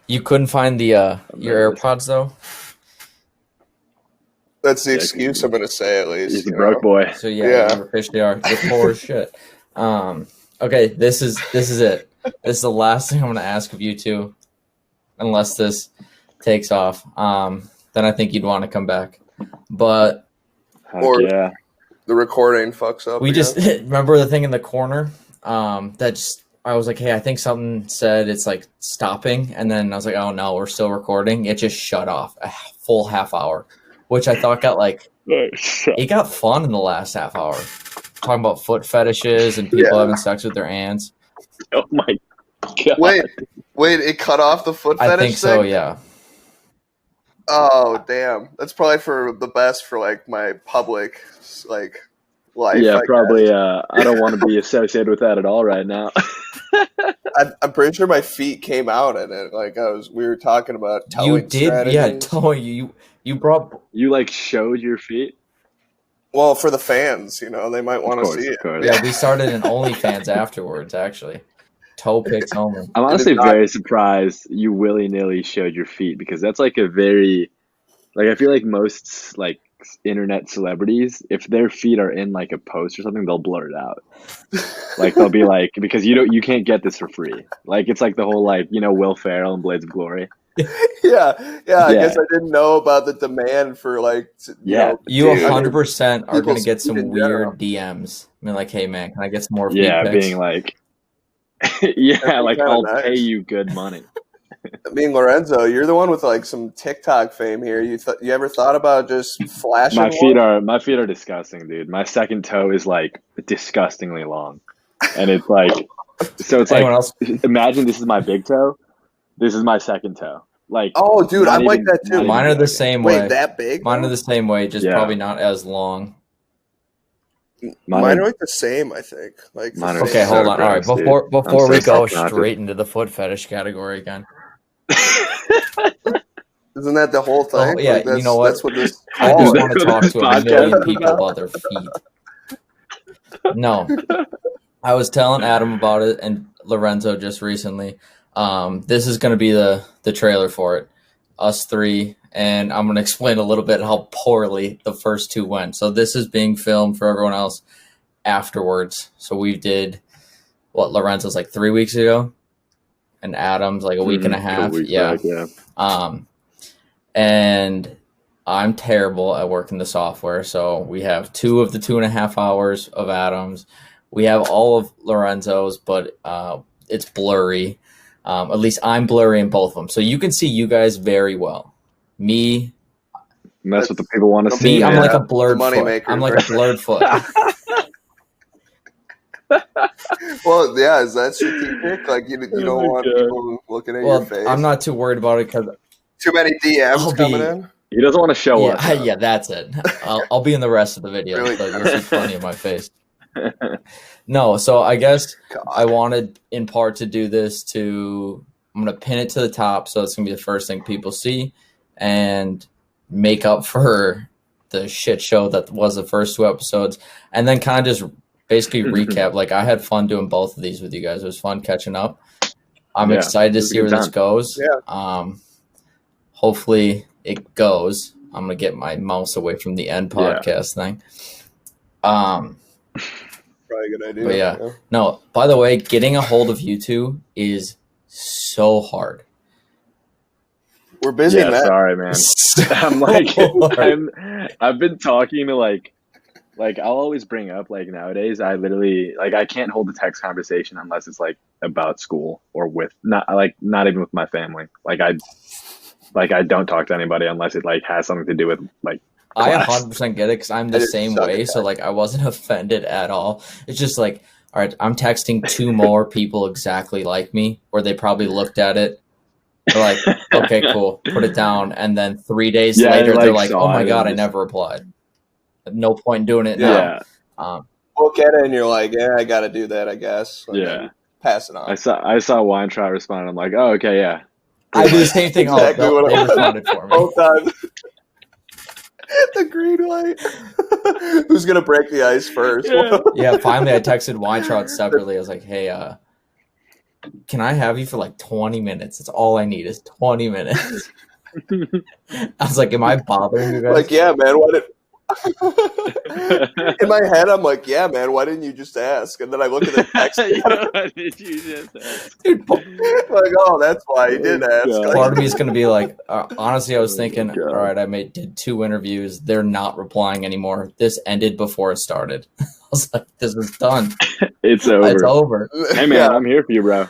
You couldn't find the your AirPods though? That's the excuse I'm gonna say at least. He's a broke boy. So yeah, you officially are. You're poor as shit. Okay, this is it. This is the last thing I'm gonna ask of you two, unless this takes off. Then I think you'd want to come back. But Or yeah, the recording fucks up. we again. just remember the thing in the corner. I was like, hey, I think something said it's like stopping, and then I was like, oh no, we're still recording. It just shut off a full half hour, which I thought got like it got fun in the last half hour. Talking about foot fetishes and people having sex with their aunts. Oh my god! Wait, it cut off the foot fetish I think so, thing? yeah. Oh damn, that's probably for the best for like my public like life. Yeah, I probably. guess. I don't want to be associated with that at all right now. I'm pretty sure my feet came out in it. Like we were talking about towing You did, strategies. yeah. Totally. You brought. You like showed your feet? Well, for the fans, you know, they might want to see it. Yeah, we started an OnlyFans afterwards. Actually, toe pics only. I'm honestly very surprised you willy-nilly showed your feet, because that's like a very, like, I feel like most like internet celebrities, if their feet are in like a post or something, they'll blur it out. Like they'll be like, because you can't get this for free. Like it's like the whole like, you know, Will Ferrell and Blades of Glory. Yeah. I guess I didn't know about the demand for like. You 100% are gonna get some weird DMs. I mean, like, hey man, can I get some more feet pics? Being like, yeah, like I'll pay you good money. I mean, Lorenzo, you're the one with like some TikTok fame here. You ever thought about just flashing? My feet are disgusting, dude. My second toe is like disgustingly long, and it's like, so it's Anyone like, else? imagine this is my big toe, this is my second toe. Like, oh, dude, I'm like that too. Mine are the same way. Wait, that big? Mine are the same way, just probably not as long. Mine are like the same, I think. Like, okay, hold on. All right, before we go straight into the foot fetish category again. Isn't that the whole thing? Oh, yeah, like you know what? That's what this. I just want to talk to a million people about their feet. No, I was telling Adam about it and Lorenzo just recently. This is going to be the trailer for it. Us three, and I'm going to explain a little bit how poorly the first two went. So this is being filmed for everyone else afterwards. So we did what Lorenzo's like 3 weeks ago, and Adam's like a week and a half. And I'm terrible at working the software. So we have 2 of the 2.5 hours of Adam's. We have all of Lorenzo's, but it's blurry. At least I'm blurry in both of them. So you can see you guys very well. Me. And that's what the people want to see. I'm like a blurred foot. I'm like a blurred foot. Well, yeah, is that strategic? Like, you don't want people looking at your face? I'm not too worried about it because too many DMs coming in. He doesn't want to show us. Yeah, that's it. I'll be in the rest of the video, so you'll see plenty of my face. No, so I guess I wanted in part to do this I'm going to pin it to the top, so it's going to be the first thing people see, and make up for the shit show that was the first 2 episodes, and then kind of just basically recap. Like, I had fun doing both of these with you guys. It was fun catching up. I'm excited to see where this goes. Yeah. Hopefully it goes. I'm going to get my mouse away from the end podcast thing. Probably a good idea. But yeah. No, by the way, getting a hold of you two is so hard. We're busy, man. Sorry, man. I'm like, I've been talking to like I'll always bring up, like, nowadays I literally, like, I can't hold a text conversation unless it's like about school or with not even with my family. Like I don't talk to anybody unless it like has something to do with like class. I 100% get it because I'm the same way. So like I wasn't offended at all. It's just like, all right, I'm texting 2 more people exactly like me, where they probably looked at it. They're like, okay, cool, put it down. And then 3 days later, they're like, oh my God, I never replied. No point in doing it now. Look at it and you're like, yeah, I got to do that, I guess. Like, pass it on. I saw Weintraub respond. I'm like, oh, okay, yeah. I do the same thing. Exactly what they responded for me. Both times. The green light. Who's gonna break the ice first? Yeah, finally I texted Weintraub separately. I was like, hey, can I have you for like 20 minutes? That's all I need is 20 minutes. I was like, am I bothering you guys? Like, yeah, man, why did in my head I'm like, yeah, man, why didn't you just ask? And then I look at the text Why did you just ask? Dude, like, oh, that's why he did ask. God. part of me is going to be like, honestly, I was thinking, God. all right, did 2 interviews. They're not replying anymore. This ended before it started. I was like, this is done. It's over. It's over. Hey man, I'm here for you, bro.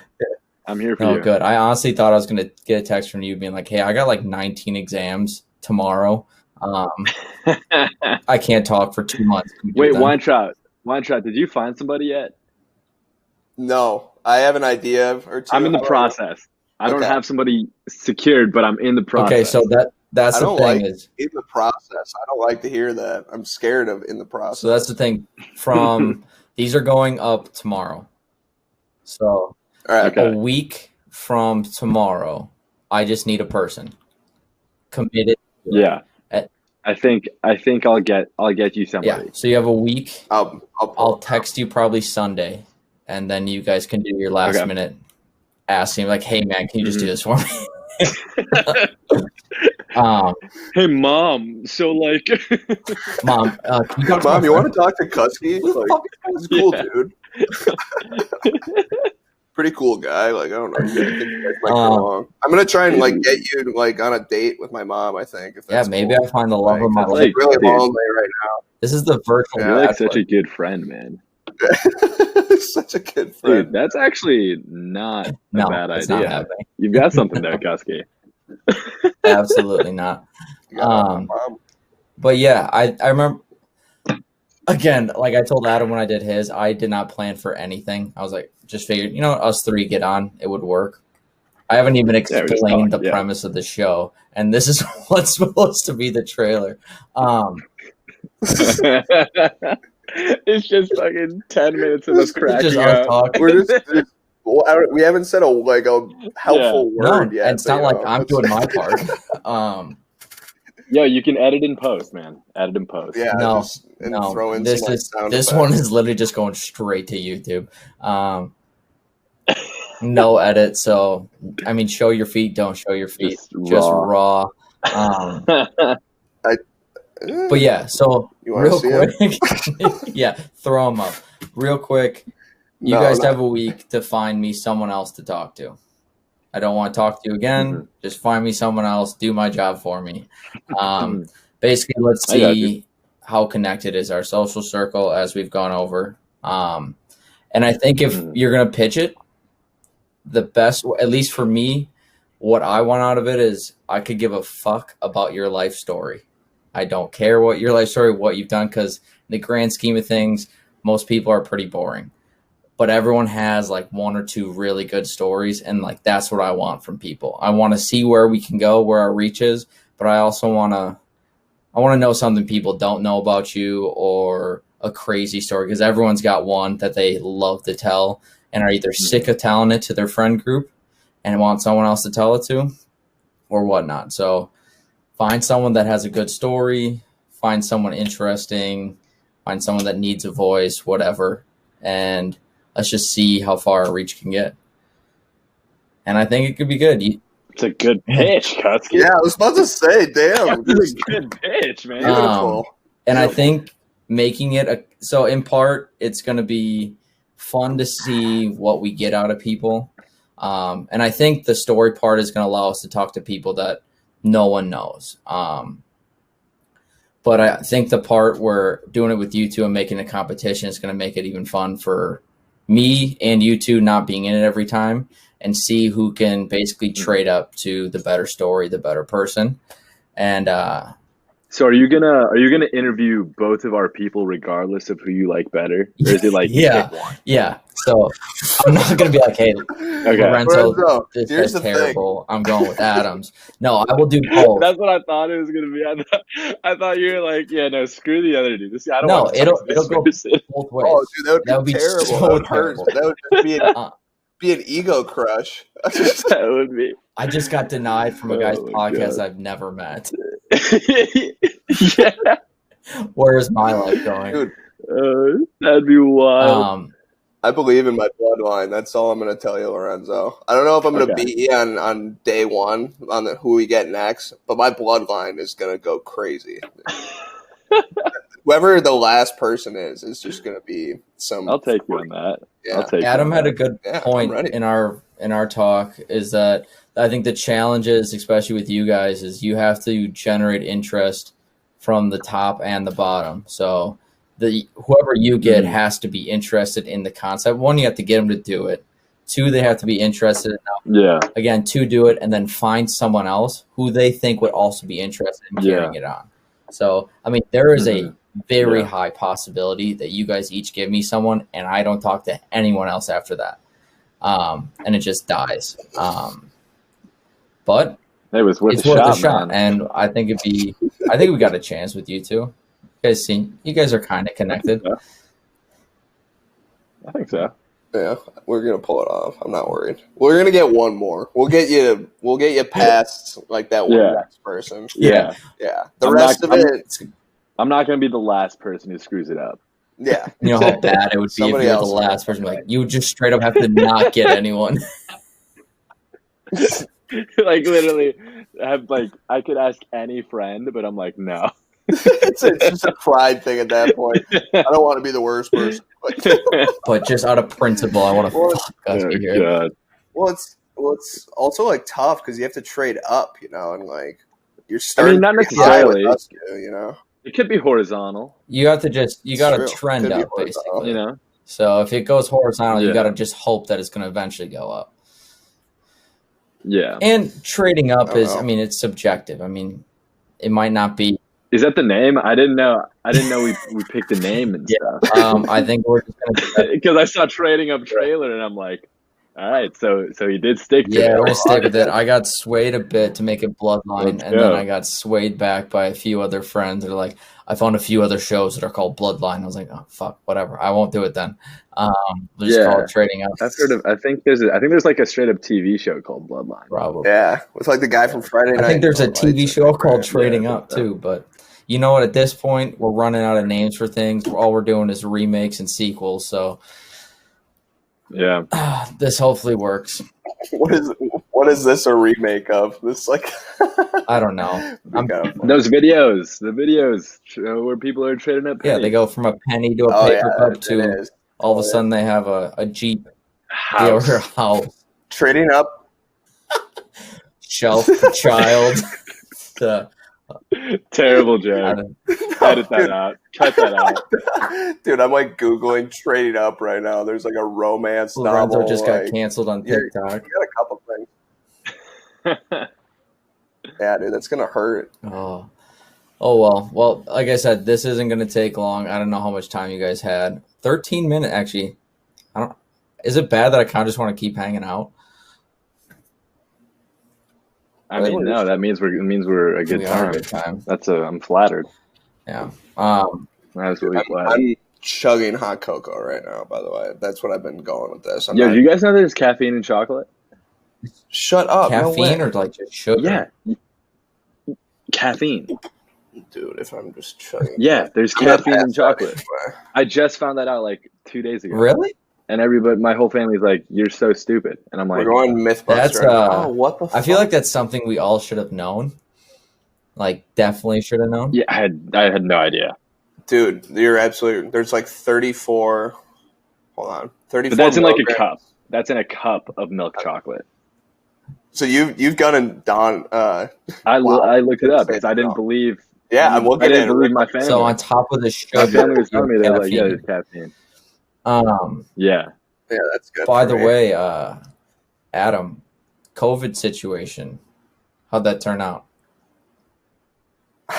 I'm here for No, you. good. I honestly thought I was going to get a text from you being like, hey, I got like 19 exams tomorrow. I can't talk for 2 months. Can we do Wait, that? Wine shot. Did you find somebody yet? No, I have an idea or two. I'm in the I don't know. process. I don't Okay. have somebody secured, but I'm in the process. Okay, so that's I the don't thing like is. in the process. I don't like to hear that. I'm scared of in the process. So that's the thing. From these are going up tomorrow. So All right. Okay. a week from tomorrow, I just need a person committed. Yeah. I think I'll get you Yeah. somebody. So you have a week. I'll text you probably Sunday, and then you guys can do your last Okay. minute asking, like, "Hey man, can you just do this for me?" Hey mom, so like Mom, can you talk to Mom, my you friend? want to talk to Kusky? Who the Like, fuck is he's cool, Yeah. dude. Pretty cool guy. Like, I don't know. I think you guys might get along. I'm gonna try and like get you like on a date with my mom. I think. If Yeah, that's maybe cool. I find the love of my Like, life. Like, really dude. lonely right This is the virtual. You're like bachelor. such a good friend, man. now. Such a good friend. Dude, that's actually not a No, bad it's idea. not happening. You've got something there, Kusky. Absolutely not. Yeah, my mom. But yeah, I remember. Again, like I told Adam when I did his, I did not plan for anything. I was like, just figured, us 3 get on, it would work. I haven't even we just explained talked, the yeah. premise of the show, and this is what's supposed to be the trailer. It's just fucking 10 minutes of us cracking Just us up. talking. We're just we haven't said a helpful No, word yet. and it's not but, like I'm doing my part. Yo, you can edit in post, man. Edit in post. Yeah, No, just, and no, throw in this some, like, is sound this effects. one is literally just going straight to YouTube. No edit, so I mean, show your feet, don't show your feet, just raw. But yeah, so You wanna real see 'em? quick, yeah, throw them up real quick. You No, guys no. have a week to find me someone else to talk to. I don't want to talk to you again. Mhm. Just find me someone else. Do my job for me. Basically, let's I got see how connected is our social circle as we've gone over. And I think if you're going to pitch it, the best, at least for me, what I want out of it is I could give a fuck about your life story. I don't care what your life story, what you've done, because in the grand scheme of things, most people are pretty boring. But everyone has like 1 or 2 really good stories, and like that's what I want from people. I want to see where we can go, where our reach is, but I also want to know something people don't know about you, or a crazy story, because everyone's got one that they love to tell and are either sick of telling it to their friend group and want someone else to tell it to or whatnot. So find someone that has a good story, find someone interesting, find someone that needs a voice, whatever, and let's just see how far our reach can get. And I think it could be good. It's a good pitch, Kutsky. Yeah, I was about to say, damn. That's a good pitch, man. Beautiful. And I think making it so in part, it's going to be fun to see what we get out of people. And I think the story part is going to allow us to talk to people that no one knows. But I think the part where doing it with you two and making a competition is going to make it even fun for me and you two not being in it every time, and see who can basically trade up to the better story, the better person. And so are you gonna interview both of our people regardless of who you like better? Or is it like you Yeah. pick one? yeah, so I'm not going to be like, hey, Lorenzo, this here's is the terrible. I'm going with Adams. No, I will do both. That's what I thought it was gonna be. I thought you were like, yeah, no, screw the other dude. I don't No, want to talk to this it'll go person. both ways. Oh, dude, that would be terrible. so that would hurt. terrible. That would just be an Uh, ego crush. That would be. I just got denied from a guy's Oh, my podcast God. I've never met. Yeah, Where is my life going? Dude, that'd be wild. I believe in my bloodline. That's all I'm going to tell you, Lorenzo. I don't know if I'm going to Okay. beat you on day one on who we get next, but my bloodline is going to go crazy. Whoever the last person is just going to be some. I'll take you on that. Yeah. I'll take Adam you on had a that. good Yeah, I'm point ready. in our talk is that I think the challenges, especially with you guys, is you have to generate interest from the top and the bottom. So whoever you get has to be interested in the concept. One, you have to get them to do it. Two, they have to be interested enough, Yeah. again, to do it, and then find someone else who they think would also be interested in carrying it on. So, I mean, there is a very high possibility that you guys each give me someone and I don't talk to anyone else after that. And it just dies. But It was worth it's a worth shot, a shot. man. And I think we got a chance with you two. You guys are kind of connected. Yeah. I think so. Yeah, we're gonna pull it off. I'm not worried. We're gonna get one more. We'll get you past like that one next person. Yeah. Yeah. The rest of it. I'm not going to be the last person who screws it up. Yeah. You know how bad it would be if you were the else will. last person. Like, you would just straight up have to not get anyone. Like literally, I could ask any friend, but I'm like, no. It's just a pride thing at that point. I don't want to be the worst person. But just out of principle, I want to fuck us Oh, here. God. Well, it's also like tough because you have to trade up, and like you're starting. not pretty high with necessarily. us two, It could be horizontal, You got to True. trend Could be up, horizontal. basically. So if it goes horizontal, you Yeah. got to just hope that it's going to eventually go up. Yeah. And trading up I is, don't know. I mean, it's subjective. I mean, it might not be. Is that the name? I didn't know. We picked a name and stuff. I think we're just going to. Because I saw trading up trailer, and I'm like, all right, so he did stick to Yeah, it. we're gonna stick with it. I got swayed a bit to make it Bloodline, Let's and go. then I got swayed back by a few other friends that are like, I found a few other shows that are called Bloodline. I was like, oh fuck, whatever. I won't do it then. We'll just call it Trading Up. I've heard of. I think there's like a straight up TV show called Bloodline. Probably. Yeah, it's like the guy from Friday Night. I think there's a Lights, TV show called Yeah. Trading Up too, but you know what? At this point, we're running out of names for things. All we're doing is remakes and sequels. So Yeah. this hopefully works. What is this a remake of? This like I don't know. Those videos, the videos show where people are trading up. Yeah, they go from a penny to a Oh, paper yeah, cup to it is. all of a sudden they have a Jeep House. or a house, Trading up. shelf, child. Terrible joke. Edit that out. Cut that out. Dude, I'm like Googling Trading Up right now. There's like a romance Lorenzo novel. just got like, canceled on yeah, TikTok. You got a couple things. Yeah, dude, that's gonna hurt. Oh well. Well, like I said, this isn't going to take long. I don't know how much time you guys had. 13 minutes, actually. I don't. Is it bad that I kind of just want to keep hanging out? I mean, no, that means we're a good We are a time. good time. I'm flattered. Yeah. Absolutely flattered. I'm chugging hot cocoa right now. By the way, that's what I've been going with this. Yo, do you guys know there's caffeine in chocolate? Shut up. no Caffeine way. or like just sugar? Yeah. Caffeine. Dude, if I'm just chugging. Yeah, there's I'm gonna caffeine in pass chocolate. out. I just found that out like 2 days ago. Really? And my whole family's like, "You're so stupid," and I'm like, We're going MythBusters. That's, right now. Oh, what the I feel like that's something we all should have known. Like, definitely should have known. "Yeah, I had no idea." Dude, you're absolutely. There's like 34. Hold on, 34. But that's in like a milligrams. cup. That's in a cup of milk chocolate. So you've gone and Don. I Wow. looked it up because I didn't believe. Yeah, I'm looking I didn't at it. believe my family. So on top of the my sugar, family was telling me they're like, "Yeah, caffeine. there's caffeine." Yeah. Yeah, that's good. By for the me. way, Adam, COVID situation, how'd that turn out?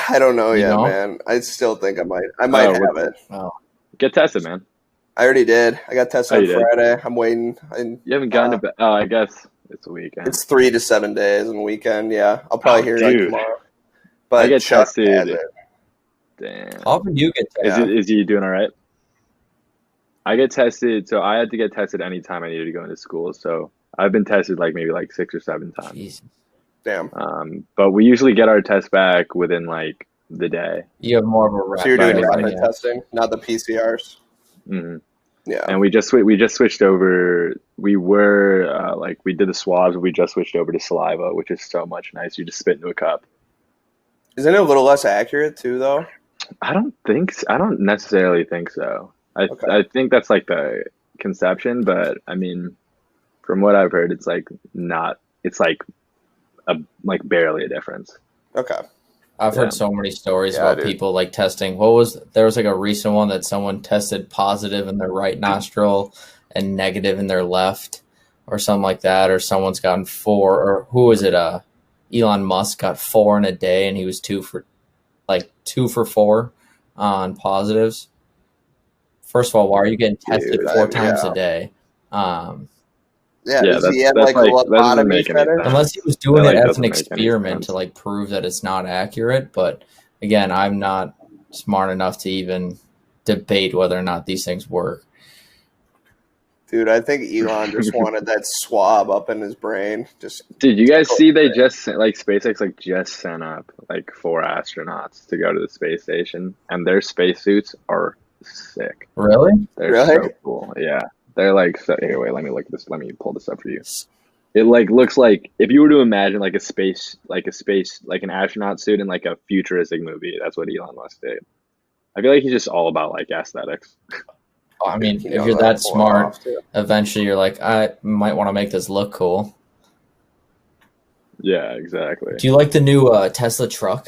I don't know You yet, know? man. I still think I might Oh, have it. Oh, Get tested, man. I already did. I got tested Oh, on you did? Friday. I'm waiting. And You haven't gone to bed. Oh, I guess it's a weekend. it's 3 to 7 days and weekend. Yeah, I'll probably Oh, hear like dude. tomorrow. But I get Chuck tested. has it. Damn. how often do you get tested? Yeah. Is he doing all right? I get tested, so I had to get tested anytime I needed to go into school. So I've been tested like maybe like 6 or 7 times. Jesus. Damn. But we usually get our test back within like the day. You have more of a rap. So you're doing Right, rapid yeah. testing, not the PCRs. hmm Yeah. And we just switched over. We were we did the swabs, but we just switched over to saliva, which is so much nicer. You just spit into a cup. Isn't it a little less accurate too, though? I don't necessarily think so. Okay. I think that's like the conception, but I mean, from what I've heard, it's like not. It's like barely a difference. Okay. I've Yeah. heard so many stories Yeah, about dude. people like testing. There was like a recent one that someone tested positive in their right nostril and negative in their left, or something like that. Or someone's gotten 4, or who was it? Elon Musk got 4 in a day, and he was 2 for 4 on positives. First of all, why are you getting tested Dude, 4 times yeah. a day? Yeah, Yeah, does he have that's like a that doesn't lobotomy make any center? sense. Unless he was doing That, it like, as an doesn't make any experiment sense. to like prove that it's not accurate. But again, I'm not smart enough to even debate whether or not these things work. Dude, I think Elon just wanted that swab up in his brain. Just Dude, you guys see they just sent, SpaceX just sent up 4 astronauts to go to the space station, and their spacesuits are sick. Really? They're Really? so cool. Yeah, they're here. Wait, let me look at this. Let me pull this up for you. It looks like if you were to imagine an astronaut suit in like a futuristic movie. That's what Elon Musk did. I feel like he's just all about aesthetics. I mean, he if knows you're how to that pull it smart, off, too. eventually you're like, I might want to make this look cool. Yeah, exactly. Do you like the new Tesla truck?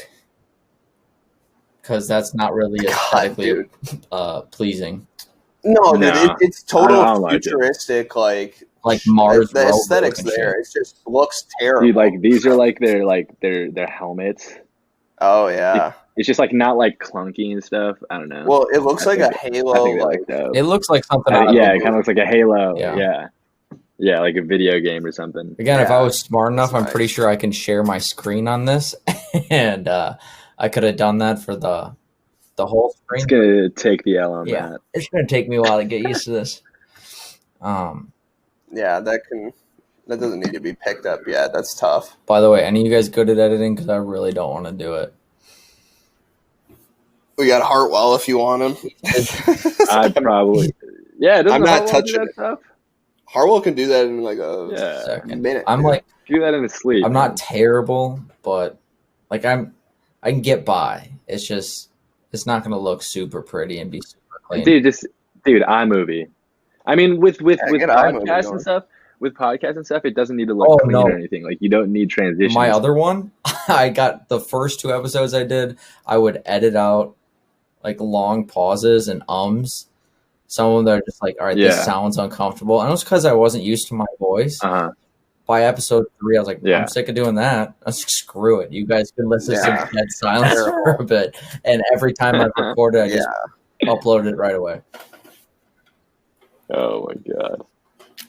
Because that's not really God, aesthetically dude. pleasing. No, dude, No, it's I don't total like it. futuristic. Like Mars the rover aesthetics looking there. shit. It just looks terrible. Dude, these are their helmets. Oh yeah. It's just not clunky and stuff. I don't know. Well, it looks I like a think Halo. they look dope. It looks like something out of Yeah, a it kind of movie. looks like a Halo. Yeah. Yeah, like a video game or something. Again, if Yeah, I was smart enough, that's I'm pretty nice. sure I can share my screen on this, and I could have done that for the whole screen. It's gonna take the L on Yeah, that. it's gonna take me a while to get used to this. Yeah, that doesn't need to be picked up yet. That's tough. By the way, any of you guys good at editing? Because I really don't want to do it. We got Hartwell if you want him. I'd probably. Yeah, it doesn't I'm not Hartwell do touching that it. stuff. Hartwell can do that in like a Yeah, Second. minute. I'm dude. like, do that in his sleep. I'm not terrible, but I can get by. It's just, it's not gonna look super pretty and be super clean. dude. iMovie. I mean, with get iMovie podcasts going. and stuff. With podcasts and stuff, it doesn't need to look Oh, clean no. or anything. You don't need transitions. My other one, I got the first 2 episodes I did. I would edit out long pauses and ums. Some of them are just all right, Yeah. this sounds uncomfortable. And it was because I wasn't used to my voice. By episode 3, I was like, Yeah. I'm sick of doing that. I was like, screw it. You guys can listen to Yeah. some dead silence for a bit. And every time I recorded, I just uploaded it right away. Oh my god.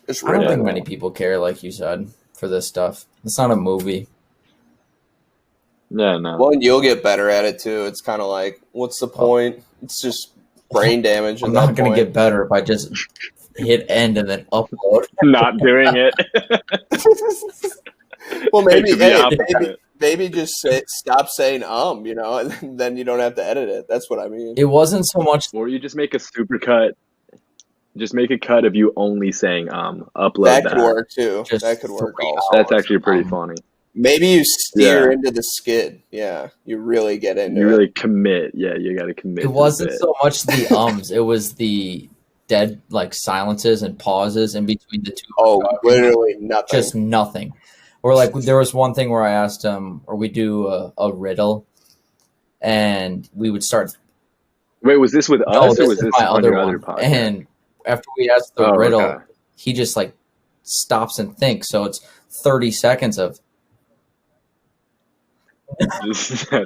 It's I don't really think many people care, like you said, for this stuff. It's not a movie. Yeah, no. well, and you'll get better at it too. It's kind of like, what's the point? It's just brain damage. I'm not going to get better if I just hit end and then upload. Not doing it. Well, maybe, It could be hey, opposite. maybe just stop saying and then you don't have to edit it. That's what I mean. It wasn't so much. Or you just make a super cut. Just make a cut of you only saying upload That that. could work too. Just That could work 3 also. That's actually pretty Um, funny. Maybe you steer Yeah. into the skid. Yeah, you really get into You it. really commit. Yeah, you got to commit. It to wasn't the bit. so much the ums. It was the dead silences and pauses in between the 2. Oh, literally nothing. Just nothing. Or there was one thing where I asked him, or we do a riddle, and we would start. Wait, was this with us No, or this was is this my on other your one. other podcast? And after we asked the Oh, riddle, okay. he just stops and thinks. So it's 30 seconds of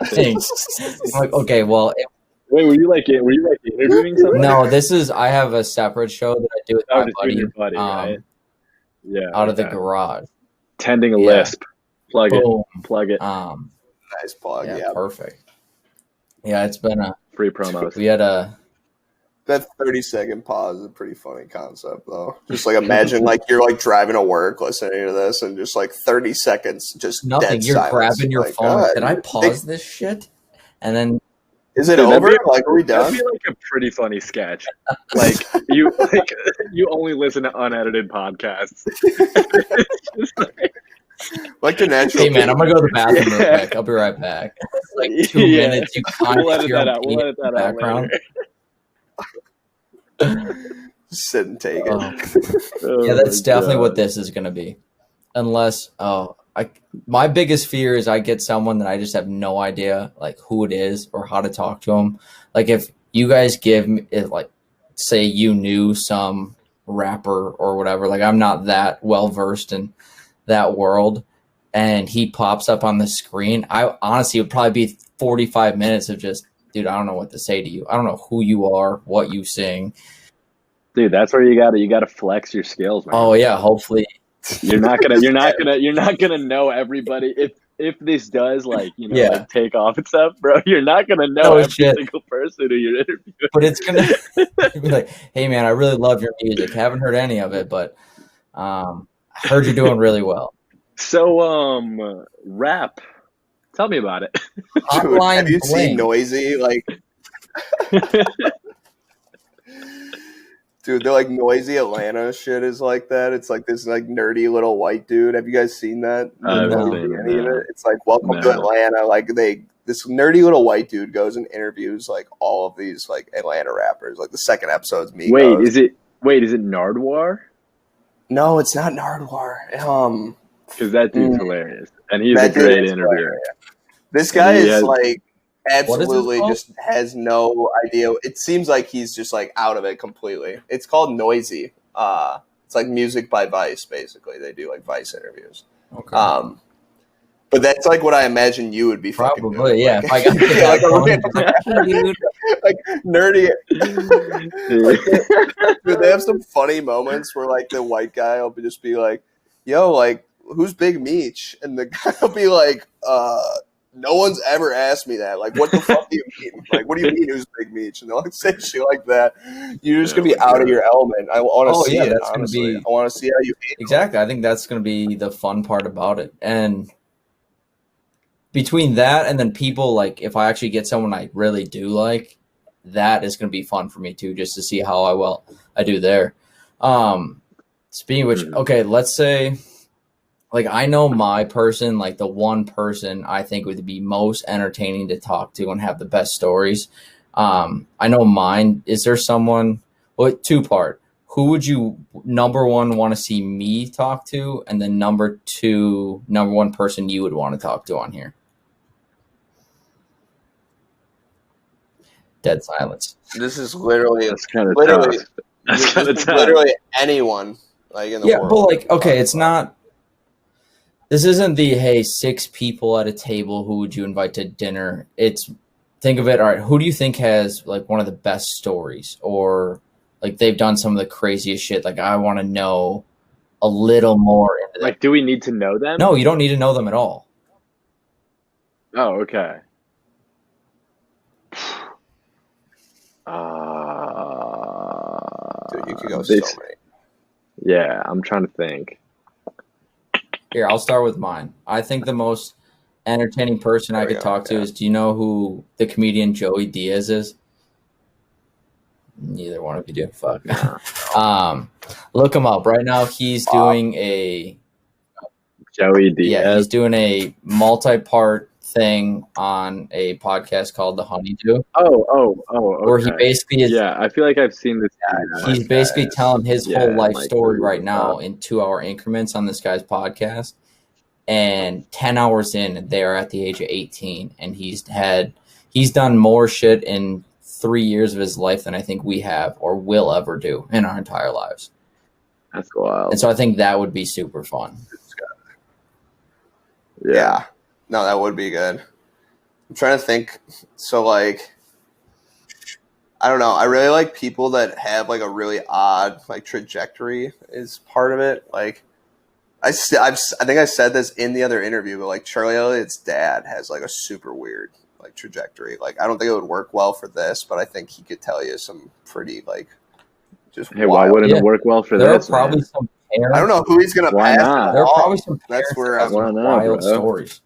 things. I'm like, okay, well, Wait, were you interviewing someone? no, this is. I have a separate show that I do with Oh, my just you and buddy, your buddy, right? Yeah. out of the okay. garage. Tending a Yeah. lisp. Plug Boom. it. Plug it. Nice plug. Yeah, Yeah, perfect. Yeah, it's been Free promos. we had a that 30-second pause is a pretty funny concept, though. Just imagine you're driving to work, listening to this, and just 30 seconds, just nothing. dead You're silence. grabbing your phone. God, Did I pause this shit? And then Is it Dude, that'd over? be- Like, are we That'd done? be like a pretty funny sketch. Like you only listen to unedited podcasts. It's just like, Like the natural. Hey man, I'm gonna go to the bathroom real Yeah. quick. I'll be right back. It's like 2 Yeah. minutes. You kind we'll of edit hear that him out. We'll peeing edit in that the out background. later. Sit and take it. Oh. Yeah, that's definitely what this is gonna be. Unless, my biggest fear is I get someone that I just have no idea like who it is or how to talk to them. Like if you guys give me, like, say you knew some rapper or whatever, like I'm not that well versed in that world, and he pops up on the screen, I honestly would probably be 45 minutes of just, dude, I don't know what to say to you. I don't know who you are, what you sing. Dude, that's where you gotta flex your skills, man. Oh yeah, hopefully. You're not gonna know everybody. If this does like take off and stuff, bro, you're not gonna know No every shit. single person who you're interviewing. But it's gonna be like, hey man, I really love your music. Haven't heard any of it, but I heard you're doing really well. So rap. Tell me about it. Dude, Hotline have you Bling. seen Noisy? Like, dude, they're like Noisy Atlanta shit is like that. It's like this like nerdy little white dude. Have you guys seen that? I haven't No. seen Any of it. it? It's like Welcome to No. Atlanta. Like this nerdy little white dude goes and interviews like all of these like Atlanta rappers. Like the second episode's Migos. Wait, is it Nardwar? No, it's not Nardwar. Because that dude's hilarious, and he's a That dude great is interviewer. hilarious. This guy And he is has- like What is this absolutely called? just has no idea. It seems like he's just like out of it completely. It's called Noisy. It's like music by Vice, basically. They do like Vice interviews. Okay. But that's like what I imagine you would be fucking doing. Probably, yeah. Like, If I got yeah, like a random dude. like nerdy. Dude, they have some funny moments where like the white guy will just be like, "Yo, like who's Big Meech?" And the guy will be like, "No one's ever asked me that. Like, what the fuck do you mean? Like, what do you mean who's Big Meech?" And they'll like say shit like that. You're just gonna be out of your element. I want to Oh, see yeah, it. that's gonna Honestly, be- I want to see how you handle it. Exactly. I think that's going to be the fun part about it. And between that and then people, like, if I actually get someone I really do like, that is going to be fun for me too, just to see how I do there. Speaking of which, okay, let's say, like, I know my person, like the one person I think would be most entertaining to talk to and have the best stories. I know mine. Is there someone? Well, two-part. Who would you number one want to see me talk to, and then number one person you would want to talk to on here? Dead silence. This is literally That's kind of Literally. tough. That's this kind of is tough. literally anyone like in the Yeah, world. but like, okay, it's not. This isn't the hey 6 people at a table. Who would you invite to dinner? It's think of it. All right, who do you think has like one of the best stories, or like they've done some of the craziest shit? Like I want to know a little more into that. Like, do we need to know them? No, you don't need to know them at all. Oh, okay. Dude, you could go This- so many. Yeah, I'm trying to think. Here, I'll start with mine. I think the most entertaining person I There we could go, talk to yeah. is, do you know who the comedian Joey Diaz is? Neither one of you do. Fuck. Look him up. Right now he's doing a Joey yeah, he's Diaz. doing a multi-part thing on a podcast called The Honeydew, Okay. where he basically is Yeah, I feel like I've seen this. he's basically telling his Yeah, whole life like, story really right now tough. in 2-hour increments on this guy's podcast. And 10 hours in, they are at the age of 18, and he's done more shit in 3 years of his life than I think we have or will ever do in our entire lives. That's wild. And so I think that would be super fun. Yeah. No, that would be good. I'm trying to think. So, like, I don't know. I really like people that have, like, a really odd, like, trajectory is part of it. Like, I think I said this in the other interview, but, like, Charlie Elliott's dad has, like, a super weird, like, trajectory. Like, I don't think it would work well for this, but I think he could tell you some pretty, like, just Hey, why wild. wouldn't Yeah. it work well for There are this? probably man? some parents. I don't know who he's going to Why pass. not? There are along. probably some That's parents where that have I'm- Why some not, wild bro? stories.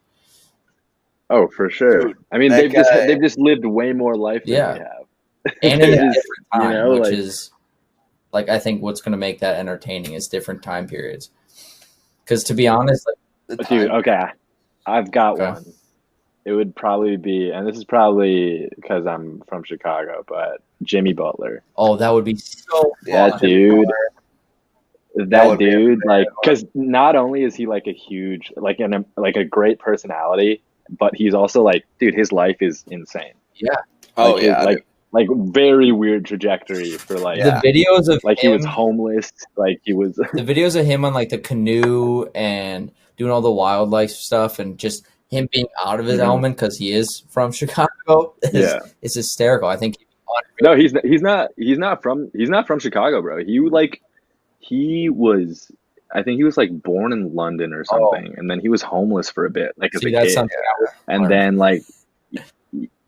Oh, for sure. Dude, I mean, that guy. they've just lived way more life than Yeah. we have. And in They're a just, different you time, know, which like is like I think what's going to make that entertaining is different time periods. Because to be honest, like, The dude, time. okay, I've got okay, one. It would probably be, and this is probably because I'm from Chicago, but Jimmy Butler. oh, that would be so Yeah, fun. That dude, That that would be a dude, like, very because not only is he like a huge, like a great personality, but he's also like, dude, his life is insane. Yeah, Oh Like, yeah, dude. like very weird trajectory for like, the Yeah. videos of like he was him, homeless, like he was, the videos of him on like the canoe and doing all the wildlife stuff, and just him being out of his Mhm. element because he is from Chicago is Yeah. is hysterical. I think No, he's not from Chicago, bro. He was, I think he was like born in London or oh, something, and then he was homeless for a bit, like as see, a that's kid, something I would and learn. then like,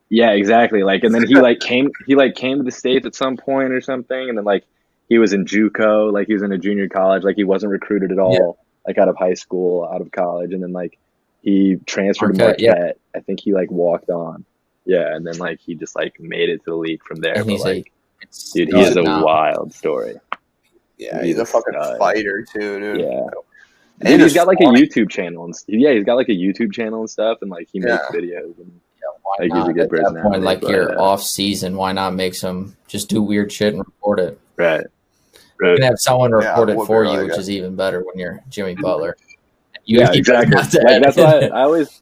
yeah, exactly, like, and then he like came to the States at some point or something, and then like he was in JUCO, like he was in a junior college, like he wasn't recruited at Yeah, all, like out of high school, out of college, and then like he transferred to Marquette, yeah, Marquette. I think he like walked on, yeah, and then like he just like made it to the league from there, and but he's a like, dude, he is stud a now. wild story. Yeah, He's he's a a fucking stud. fighter too, dude. Yeah. And Dude, he's just got like a funny. YouTube channel and yeah, he's got like a YouTube channel and stuff, and like he makes Yeah. videos and Yeah, why like he's a not? good At that point, personality. like But you're off season, why not make some just do weird shit and record it? right, You right, can have someone Yeah, record it it would be for really you, which good. is even better when you're Jimmy Butler. yeah, He doesn't exactly. have to Like that's edit why it. I always,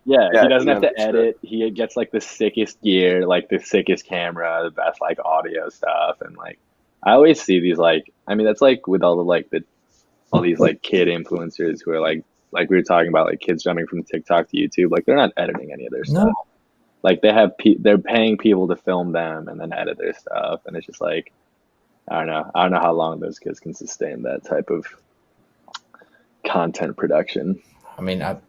yeah, Yeah, he doesn't he have to doesn't shit. edit. He gets like the sickest gear, like the sickest camera, the best like audio stuff, and like I always see these like, I mean that's like with all the like the all these like kid influencers who are like we were talking about, like kids jumping from TikTok to YouTube, like they're not editing any of their No, stuff. Like they're paying people to film them and then edit their stuff, and it's just like I don't know how long those kids can sustain that type of content production I mean, I if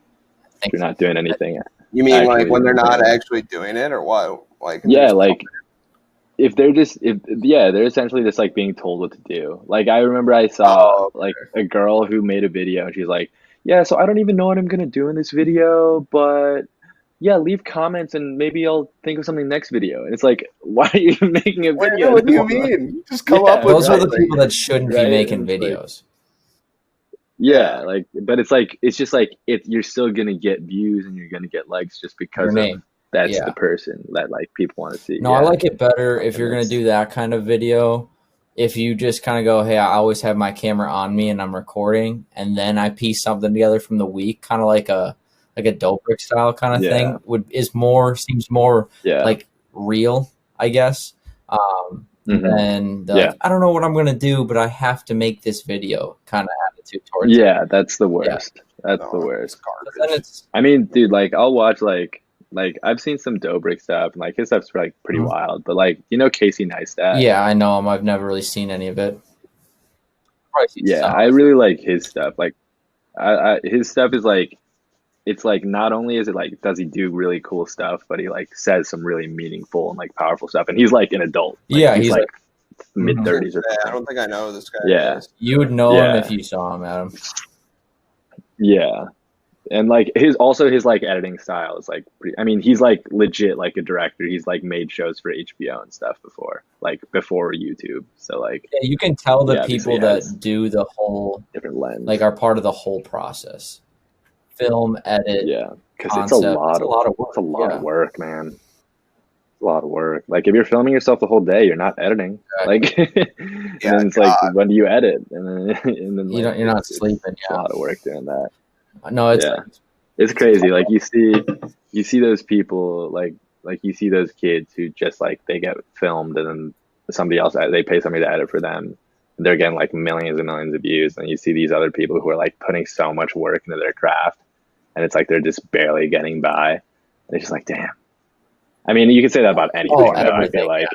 think you're not doing anything You mean like actually when they're not entertaining. actually doing it, or what? Like they're Yeah, just like if they're just if yeah, they're essentially just like being told what to do. Like I remember I saw oh, like a girl who made a video and she's like, "Yeah, so I don't even know what I'm gonna do in this video, but yeah, leave comments and maybe I'll think of something next video." And it's like, why are you even making a video what do you anymore? mean? Just come Yeah, up with those are the something. people that shouldn't be right? making And it's like, videos. yeah, like, but it's like it's just like you're still gonna get views and you're gonna get likes just Your because of name. that's Yeah. the person that like people want to see. No, I Yeah, like it better if and you're gonna that's do that kind of video. If you just kind of go, hey, I always have my camera on me and I'm recording, and then I piece something together from the week, kind of like a Dobrik style kind of yeah, thing, seems more yeah, like real, I guess. hmm And yeah, like, I don't know what I'm gonna do, but I have to make this video kind of attitude towards it. yeah. That's the Yeah, worst. That's the No, it's worst. but then garbage. it's I mean, dude, like I'll watch like I've seen some Dobrik stuff and like his stuff's like pretty Mhm. wild. But like you know Casey Neistat? yeah, I know him. I've never really seen any of it. Probably seen Yeah, some. I really like his stuff. Like his stuff is like it's like not only is it like does he do really cool stuff, but he like says some really meaningful and like powerful stuff. And he's like an adult. Like Yeah, he's he's like Mhm. mid I 30s or I something. don't think I know who this guy Yeah. is. You would know him Yeah. if you saw him, Adam. Yeah. And like his like editing style is like pretty, I mean, he's like legit like a director. He's like made shows for HBO and stuff before, like before YouTube. So like Yeah, you can tell the yeah, obviously people it that has do the whole, different lens. like, are part of the whole process. Film, edit, Yeah, because concept. it's a lot of work. it's a lot Yeah. of work, man. It's a lot of work. Like if you're filming yourself the whole day, you're not editing. Like, and Yeah, then it's like, when do you edit? And then You like, don't, you're not it's sleeping. a lot of work doing that. Yeah. No, it's Yeah. It's crazy. Like you see those people like you see those kids who just like they get filmed and then somebody else they pay somebody to edit for them. And they're getting like millions and millions of views. And you see these other people who are like putting so much work into their craft, and it's like they're just barely getting by. And it's just like, damn. I mean, you can say that about anything. Oh, though, I feel everything, like.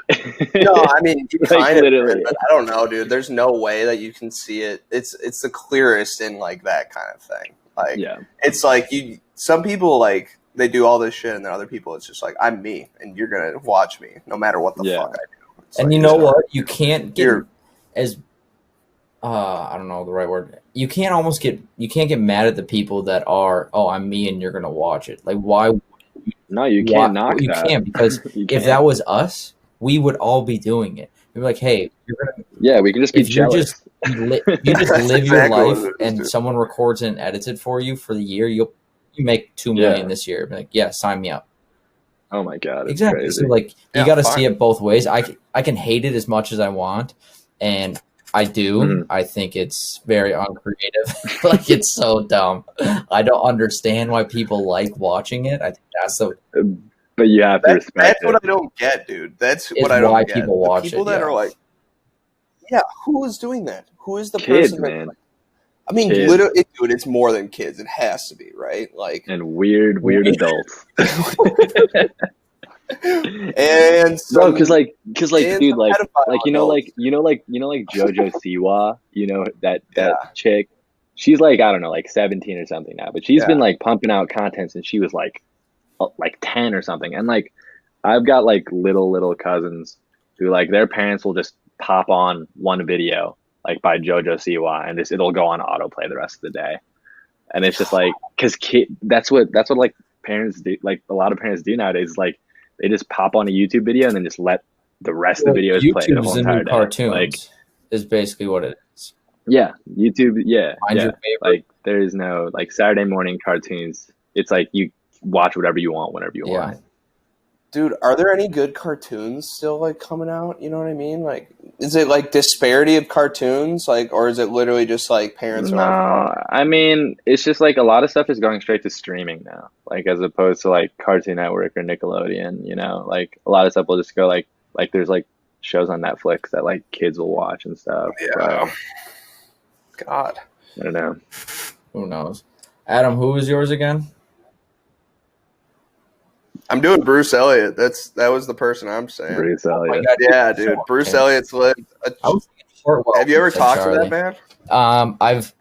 No, I mean you Like, kind of, literally. but I don't know, dude. There's no way that you can see it. It's the clearest in like that kind of thing. Like Yeah. it's like some people like they do all this shit, and then other people it's just like I'm me, and you're gonna watch me no matter what the Yeah. fuck I do. It's and like, you know what? You can't get You're- as I don't know the right word. You can't get mad at the people that are, oh, I'm me and you're gonna watch it. Like, why wouldn't No, you can't knock you that. can't, because You if can't. that was us, we would all be doing it. We'd be like, hey, you're gonna, Yeah, we can just be if you're jealous. you just That's live your exactly what life it is, and dude. someone records it and edits it for you for the year, you make 2 million this year. Be like, yeah, sign me up. Oh my god, it's Exactly. crazy. So like, you Yeah, got to fine. see it both ways. I can hate it as much as I want, and I do. Mhm. I think it's very uncreative. Like, it's so dumb. I don't understand why people like watching it. I think that's the But you have to That's respect what it. I don't get, dude. That's Is what I why don't get. people The watch people it, that yeah. are like, yeah, who is doing that? Who is the Kids, person that? man, I mean, Kids. literally, dude, it's more than kids. It has to be, right? Like, and weird adults. and Bro, some, because and dude, some like pedophile like adults. JoJo Siwa, that Yeah. chick. She's like, I don't know, like 17 or something now, but she's Yeah. been like pumping out content since she was like 10 or something. And like I've got like little cousins who like their parents will just pop on one video like by JoJo Siwa and it'll go on autoplay the rest of the day. And it's just like, because that's what like parents do, like a lot of parents do nowadays, like they just pop on a YouTube video and then just let the rest of the videos play the YouTube's whole the entire new day. cartoons. Like, is basically what it is. yeah, YouTube, yeah, Find yeah. your favorite. Like there is no like Saturday morning cartoons. It's like you watch whatever you want whenever you Yeah. want. Dude, are there any good cartoons still like coming out? You know what I mean? Like, is it like disparity of cartoons, like, or is it literally just like parents are like, No, I mean it's just like a lot of stuff is going straight to streaming now, like as opposed to like Cartoon Network or Nickelodeon. You know, like a lot of stuff will just go like there's like shows on Netflix that like kids will watch and stuff. yeah, But God. I don't know. Who knows? Adam, who was yours again? I'm doing Bruce Elliott. That was the person I'm saying. Bruce Oh my Elliott. God, Yeah, dude. Bruce Elliott's lit. I was thinking Shortwell. Have you ever said talked Charlie. to that man? I've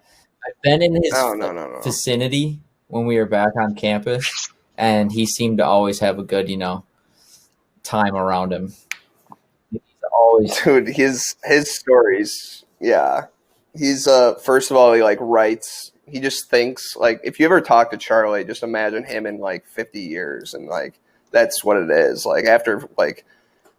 been in his Oh, no. vicinity when we were back on campus, and he seemed to always have a good, time around him. He's always Dude, his stories, yeah. He's first of all, he like writes. He just thinks like if you ever talk to Charlie, just imagine him in like 50 years, and like that's what it is. Like after like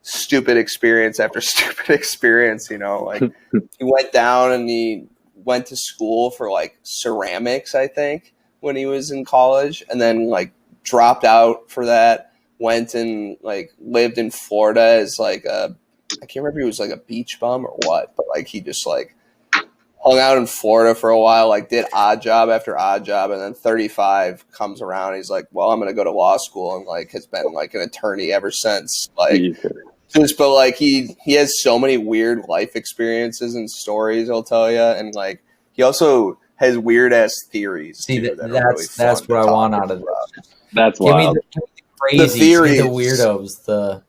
stupid experience after stupid experience, like he went down and he went to school for like ceramics, I think, when he was in college, and then like dropped out for that. Went and like lived in Florida as like I can't remember if he was like a beach bum or what, but like he just like hung out in Florida for a while, like did odd job after odd job, and then 35 comes around. He's like, well, I'm going to go to law school, and like has been like an attorney ever since. Like just, but like he has so many weird life experiences and stories, I'll tell you. And like, he also has weird ass theories. See, too, that's really that's fun what to I want talk out of about. this. That's Give me wild. the crazies, theories. the weirdos, the.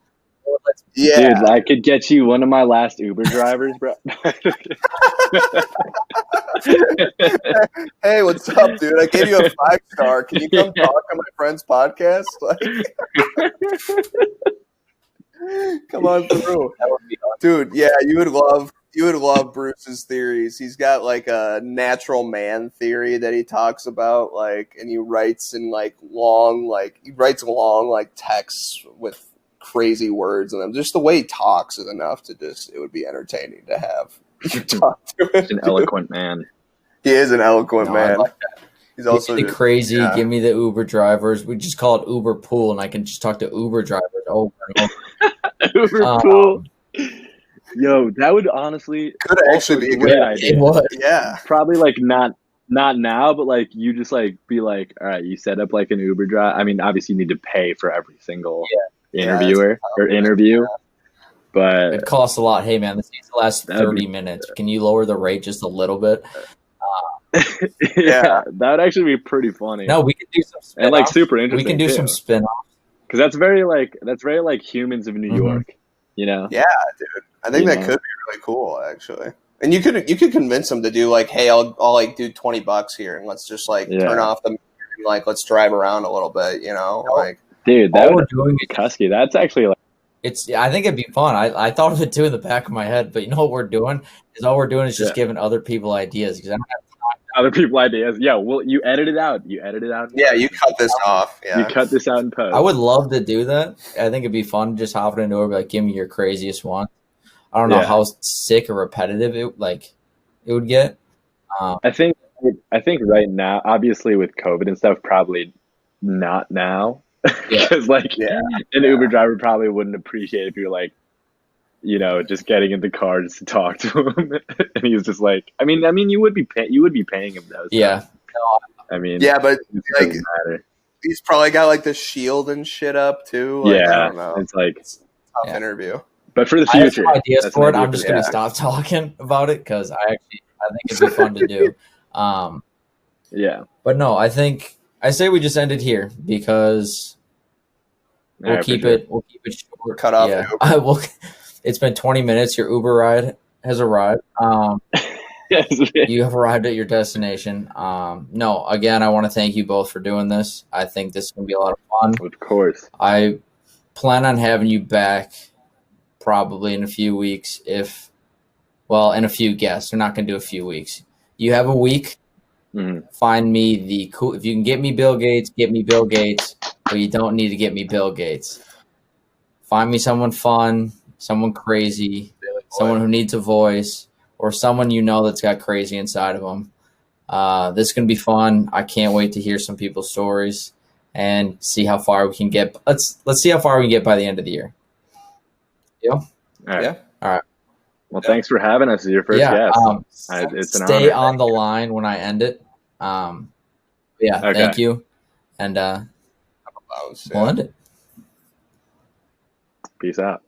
Yeah. Dude, I could get you one of my last Uber drivers, bro. Hey, what's up, dude? I gave you a 5-star. Can you come talk on my friend's podcast? Like, come on through, That would be awesome. dude. Yeah, you would love Bruce's theories. He's got like a natural man theory that he talks about, like, and he writes long texts with crazy words in them. Just the way he talks is enough to it would be entertaining to have you talk to him. An eloquent man. He is an eloquent No, I man. like that. He's also Give me the just, crazy. yeah. Give me the Uber drivers. We just call it Uber Pool, and I can just talk to Uber drivers over and over. Uber pool. Yo, that would honestly Could actually be a great good idea. It was. Yeah. Probably like not now, but like you just like be like, all right, you set up like an Uber drive. I mean, obviously you need to pay for every single interviewer or interview, but It costs a lot. Hey, man, this needs to last That'd 30 minutes. Can you lower the rate just a little bit? yeah, that would actually be pretty funny. No, we can do some spin and like super interesting. We can do some spin off. because that's very like Humans of New Mhm. York, you know. Yeah, dude. I think that could be really cool, actually. And you could convince them to do like, hey, I'll like do $20 here, and let's just like turn off the and, like let's drive around a little bit, like. Dude, All that we're would doing is Kusky. That's actually like I think it'd be fun. I thought of it too in the back of my head, but you know what we're doing is just giving other people ideas because I don't have time other people ideas. Yeah, well, you edit it out. You edit it out. Yeah, you cut this off. You Yeah. cut this out in post. I would love to do that. I think it'd be fun to just hop in the door and be like, give me your craziest one. I don't know Yeah. how sick or repetitive it would get. I think right now, obviously with COVID and stuff, probably not now. Yeah. Because like Yeah. an Uber driver probably wouldn't appreciate if you're like, you know, just getting in the car just to talk to him, and he's just like, I mean, you would be paying him though. So, Yeah. I mean, Yeah, but it like doesn't matter. he's probably got like the shield and shit up too. Like, I Yeah, don't know. it's like, Tough Yeah. interview. but for the I have future, some ideas that's for an it. idea I'm for just the going to future. stop talking about it because I think it'd be fun to do. Yeah, But no, I say we just end it here because we'll Alright, for keep sure. it short. Cut off Yeah, the Uber. I will. It's been 20 minutes. Your Uber ride has arrived. Yes, You have arrived at your destination. No, again, I want to thank you both for doing this. I think this is going to be a lot of fun. of course. I plan on having you back probably in a few weeks in a few guests. We're not going to do a few weeks. You have a week. Mhm. Find me the cool. If you can get me Bill Gates, get me Bill Gates, but you don't need to get me Bill Gates. Find me someone fun, someone crazy, someone who needs a voice, or someone you know that's got crazy inside of them. This is going to be fun. I can't wait to hear some people's stories and see how far we can get. Let's see how far we can get by the end of the year. All right. Yeah. Well, thanks for having us as your first guest. It's an stay honor. on the line when I end it. Okay. Thank you, and Bounce, yeah. we'll end it. Peace out.